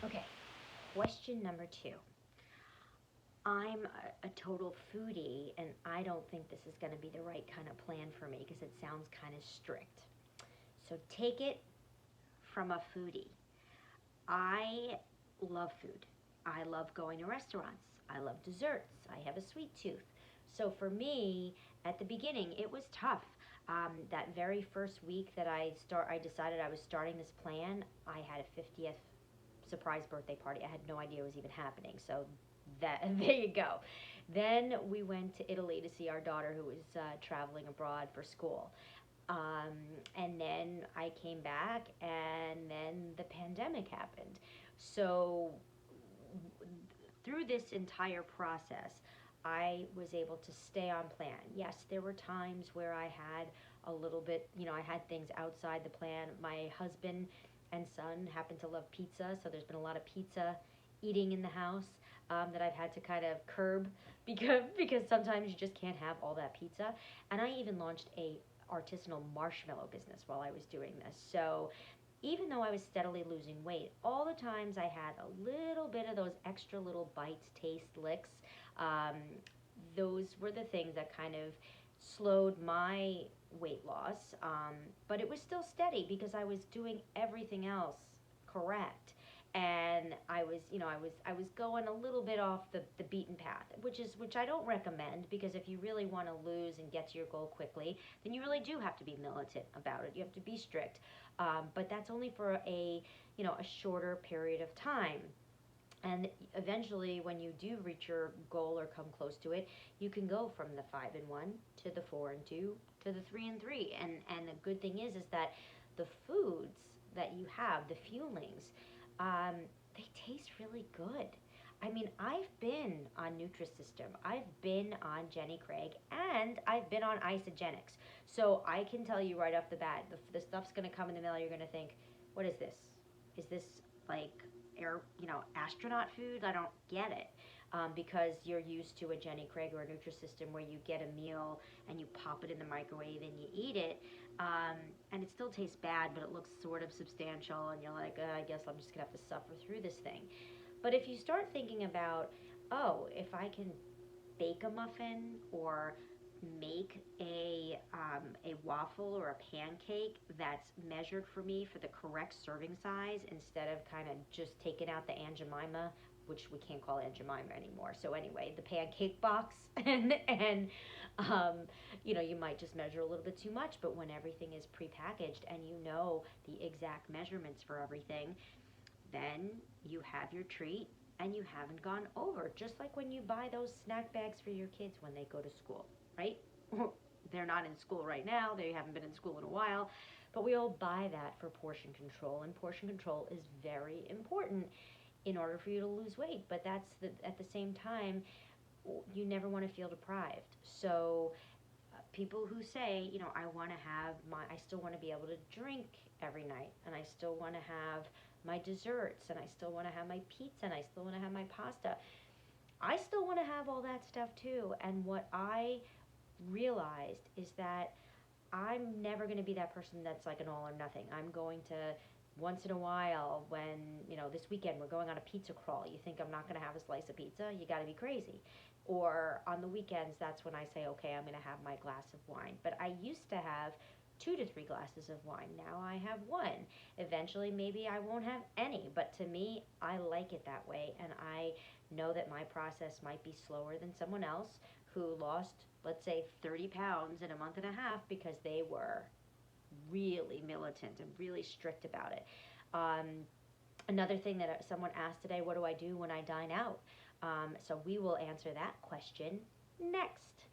Okay, question number two. I'm a total foodie, and I don't think this is going to be the right kind of plan for me because it sounds kind of strict. So take it from a foodie. I love food. I love going to restaurants. I love desserts. I have a sweet tooth. So for me, at the beginning, it was tough. That very first week that I decided I was starting this plan. I had a 50th surprise birthday party. I had no idea it was even happening. So that there you go. Then we went to Italy to see our daughter who was traveling abroad for school. Um, and then I came back, and then the pandemic happened. So through this entire process, I was able to stay on plan. Yes, there were times where I had a little bit, I had things outside the plan. My husband and son happen to love pizza, so there's been a lot of pizza eating in the house that I've had to kind of curb because sometimes you just can't have all that pizza. And I even launched a artisanal marshmallow business while I was doing this. So even though I was steadily losing weight, all the times I had a little bit of those extra little bites, taste, licks, um, those were the things that kind of slowed my weight loss. But it was still steady because I was doing everything else correct. And I was going a little bit off the beaten path, which I don't recommend, because if you really want to lose and get to your goal quickly, then you really do have to be militant about it. You have to be strict, but that's only for a shorter period of time. And eventually, when you do reach your goal or come close to it, you can go from the 5 and 1 to the 4 and 2 to the 3 and 3. And the good thing is that the foods that you have, the fuelings, um, they taste really good. I mean, I've been on Nutrisystem, I've been on Jenny Craig, and I've been on Isogenics. So I can tell you right off the bat, the stuff's going to come in the mail. You're going to think, what is this? Is this like astronaut food? I don't get it. Because you're used to a Jenny Craig or a Nutrisystem where you get a meal and you pop it in the microwave and you eat it, and it still tastes bad, but it looks sort of substantial, and you're like, I guess I'm just gonna have to suffer through this thing. But if you start thinking about, oh, if I can bake a muffin or make a waffle or a pancake that's measured for me for the correct serving size, instead of kind of just taking out the Aunt Jemima, which we can't call Aunt Jemima anymore. So anyway, the pancake box, and um, you might just measure a little bit too much. But when everything is prepackaged and you know the exact measurements for everything, then you have your treat and you haven't gone over. Just like when you buy those snack bags for your kids when they go to school, right? They're not in school right now, they haven't been in school in a while, but we all buy that for portion control, and portion control is very important in order for you to lose weight. But at the same time, you never want to feel deprived. So people who say, I still want to be able to drink every night, and I still want to have my desserts, and I still want to have my pizza, and I still want to have my pasta. I still want to have all that stuff too. And what I realized is that I'm never going to be that person that's like an all or nothing. I'm going to, once in a while, when, this weekend we're going on a pizza crawl, you think I'm not going to have a slice of pizza? You got to be crazy. Or on the weekends, that's when I say, okay, I'm going to have my glass of wine. But I used to have 2 to 3 glasses of wine. Now I have one. Eventually, maybe I won't have any. But to me, I like it that way. And I know that my process might be slower than someone else who lost, let's say, 30 pounds in a month and a half because they were really militant and really strict about it. Another thing that someone asked today, what do I do when I dine out? So we will answer that question next.